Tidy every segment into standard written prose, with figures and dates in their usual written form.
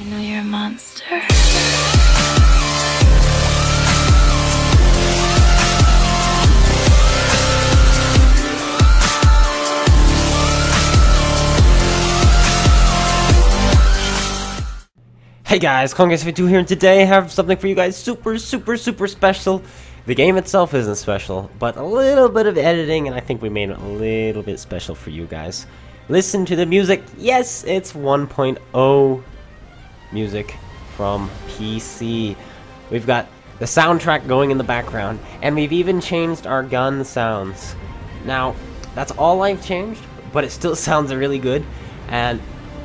I know you're a monster. Hey guys, CloneGuys52 here, and today I have something for you guys super special. The game itself isn't special, but a little bit of editing, and I think we made it a little bit special for you guys. Listen to the music. Yes, it's 1.0 music from PC. We've got the soundtrack going in the background, and we've even changed our gun sounds. Now, that's all I've changed, but it still sounds really good, and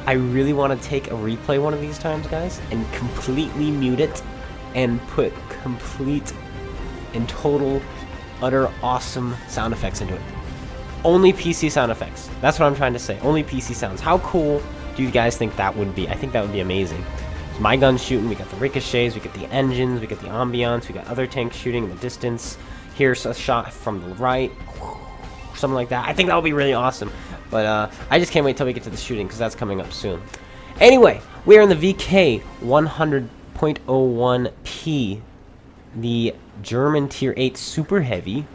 I really want to take a replay one of these times, guys, and completely mute it and put complete and total, utter awesome sound effects into it. Only PC sound effects. That's what I'm trying to say. Only PC sounds. How cool do you guys think that would be? I think that would be amazing. So my gun's shooting. We got the ricochets. We got the engines. We got the ambiance. We got other tanks shooting in the distance. Here's a shot from the right. Something like that. I think that would be really awesome. But I just can't wait till we get to the shooting, because that's coming up soon. Anyway, we are in the VK 100.01P, the German Tier 8 Super Heavy,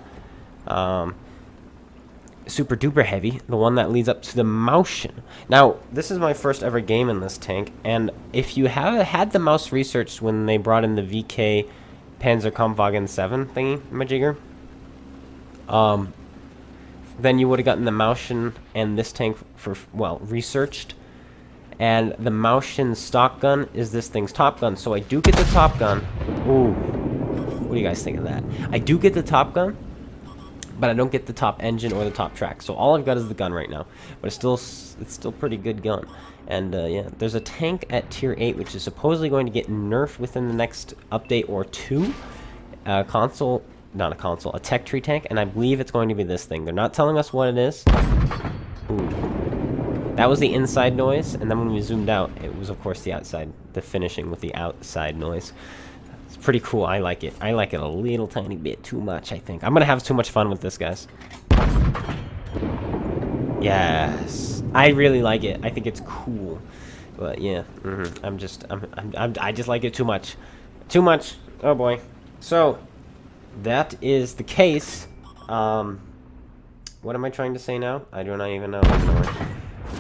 Super Duper Heavy, the one that leads up to the Mauschen. Now, this is my first ever game in this tank, and if you have had the mouse researched when they brought in the VK Panzerkampfwagen 7 thingy, majigger, then you would have gotten the Mauschen and this tank for, well, researched. And the Mauschen stock gun is this thing's top gun. So I do get the top gun. Ooh. What do you guys think of that? I do get the top gun, but I don't get the top engine or the top track. So all I've got is the gun right now. But it's still pretty good gun. And yeah, there's a tank at Tier 8 which is supposedly going to get nerfed within the next update or two. Not a console, a tech tree tank, and I believe it's going to be this thing. They're not telling us what it is. Ooh. That was the inside noise, and then when we zoomed out, it was of course the outside, the finishing with the outside noise. It's pretty cool. I like it. I like it a little tiny bit too much, I think. I'm gonna have too much fun with this, guys. Yes. I really like it. I think it's cool. But yeah, I just like it too much. Too much. Oh boy. So that is the case. What am I trying to say now? I do not even know.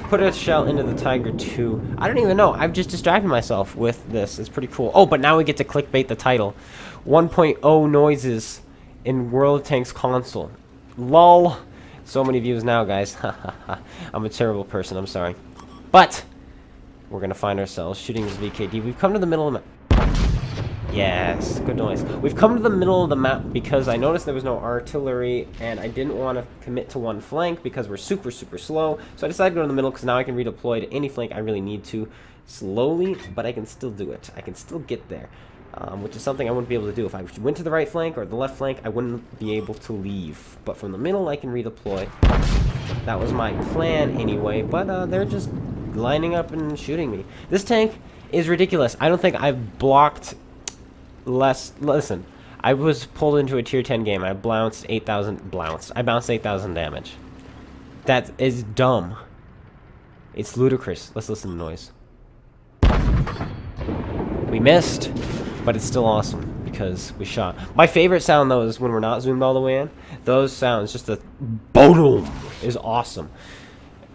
Put a shell into the Tiger 2. I don't even know. I've just distracted myself with this. It's pretty cool. Oh, but now we get to clickbait the title. 1.0 noises in World of Tanks console. Lol. So many views now, guys. I'm a terrible person. I'm sorry. But we're going to find ourselves shooting this VKD. We've come to the middle of the map. Yes, good noise. We've come to the middle of the map because I noticed there was no artillery, and I didn't want to commit to one flank because we're super slow. So I decided to go to the middle because now I can redeploy to any flank I really need to. Slowly, but I can still do it. I can still get there, which is something I wouldn't be able to do. If I went to the right flank or the left flank, I wouldn't be able to leave. But from the middle, I can redeploy. That was my plan anyway, but they're just lining up and shooting me. This tank is ridiculous. I don't think I've blocked listen, I was pulled into a tier 10 game. I bounced 8,000 damage. That is dumb. It's ludicrous. Let's listen to the noise. We missed, but it's still awesome because we shot. My favorite sound though is when we're not zoomed all the way in. Those sounds, just the boom, is awesome.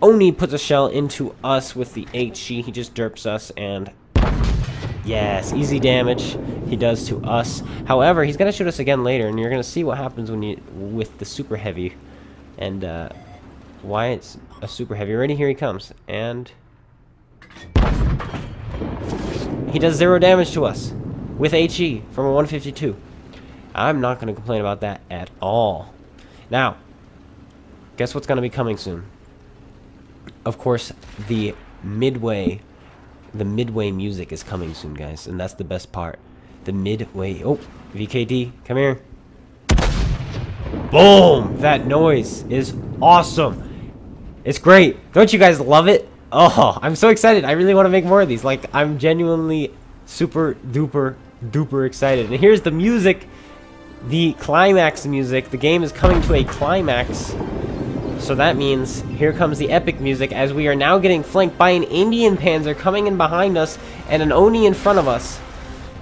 Oni puts a shell into us with the HE. He just derps us, and yes, easy damage he does to us. However, he's gonna shoot us again later, and you're gonna see what happens when you with the super heavy, and why it's a super heavy. Already, here he comes, and he does 0 damage to us with HE from a 152. I'm not gonna complain about that at all. Now, guess what's gonna be coming soon? Of course, the midway music is coming soon, guys, and that's the best part. The midway. Oh, VKD, come here. Boom! That noise is awesome. It's great. Don't you guys love it? Oh, I'm so excited. I really want to make more of these. Like, I'm genuinely super duper excited. And here's the music, the climax music. The game is coming to a climax So that means here comes the epic music as we are now getting flanked by an Indian Panzer coming in behind us and an Oni in front of us.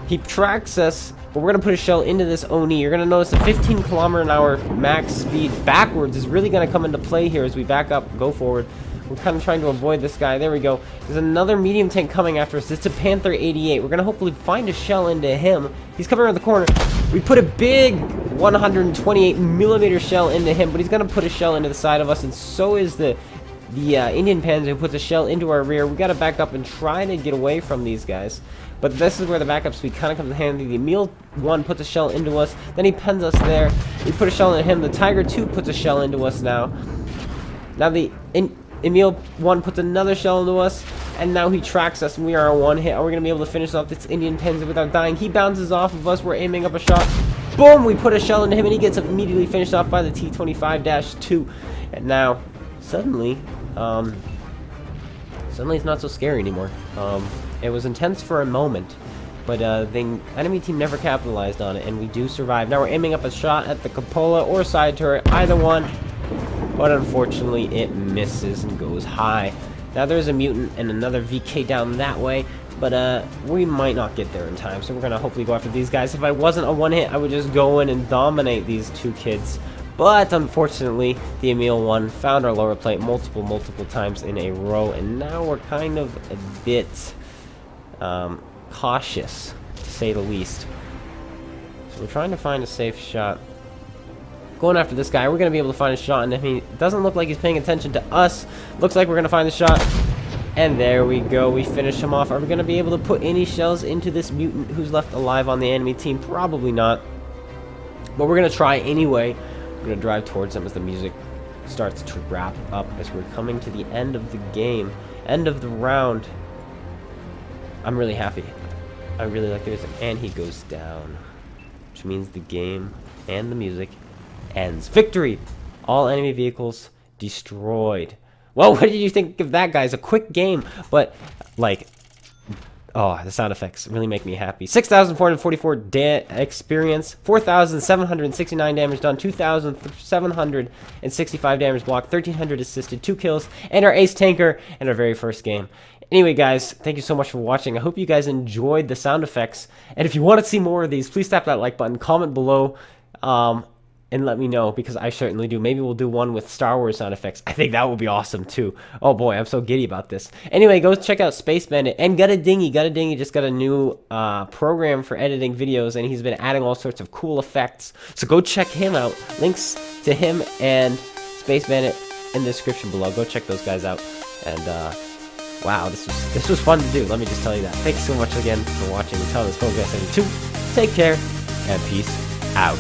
He tracks us, but we're going to put a shell into this Oni. You're going to notice the 15km/h max speed backwards is really going to come into play here as we back up, go forward. We're kind of trying to avoid this guy. There we go. There's another medium tank coming after us. It's a Panther 88. We're going to hopefully find a shell into him. He's coming around the corner. We put a big 128mm shell into him, but he's going to put a shell into the side of us, and so is the Indian Panzer who puts a shell into our rear. We got to back up and try to get away from these guys. But this is where the backup speed kind of comes in handy. The Emil 1 puts a shell into us, then he pens us there. We put a shell into him. The Tiger 2 puts a shell into us now. Now the Emil 1 puts another shell into us, and now he tracks us, and we are on one hit. Are we going to be able to finish off this Indian Panzer without dying? He bounces off of us. We're aiming up a shot. Boom! We put a shell into him, and he gets immediately finished off by the T-25-2. And now, suddenly it's not so scary anymore. It was intense for a moment, but the enemy team never capitalized on it, and we do survive. Now we're aiming up a shot at the cupola or side turret, either one. But unfortunately, it misses and goes high. Now there's a mutant and another VK down that way, but we might not get there in time, so we're going to hopefully go after these guys. If I wasn't a one-hit, I would just go in and dominate these two kids. But unfortunately, the Emil 1 found our lower plate multiple times in a row, and now we're kind of a bit cautious, to say the least. So we're trying to find a safe shot. Going after this guy, we're going to be able to find a shot, and it doesn't look like he's paying attention to us. Looks like we're going to find the shot, and there we go. We finish him off. Are we going to be able to put any shells into this mutant who's left alive on the enemy team? Probably not, but we're going to try anyway. We're going to drive towards him as the music starts to wrap up, as we're coming to the end of the game, end of the round. I'm really happy. I really like this, and he goes down, which means the game and the music ends. Victory! All enemy vehicles destroyed. Well, what did you think of that, guys? A quick game, but like, oh, the sound effects really make me happy. 6,444 experience, 4,769 damage done, 2,765 damage blocked, 1,300 assisted, 2 kills, and our ace tanker in our very first game. Anyway, guys, thank you so much for watching. I hope you guys enjoyed the sound effects, and if you want to see more of these, please tap that like button, comment below, and let me know, because I certainly do. Maybe we'll do one with Star Wars sound effects. I think that would be awesome too. Oh boy, I'm so giddy about this. Anyway, go check out Space Bandit and GotADingy. GotADingy just got a new program for editing videos, and he's been adding all sorts of cool effects. So go check him out. Links to him and Space Bandit in the description below. Go check those guys out. And wow, this was fun to do. Let me just tell you that. Thanks so much again for watching. Until this, go guys, 72. Take care and peace out.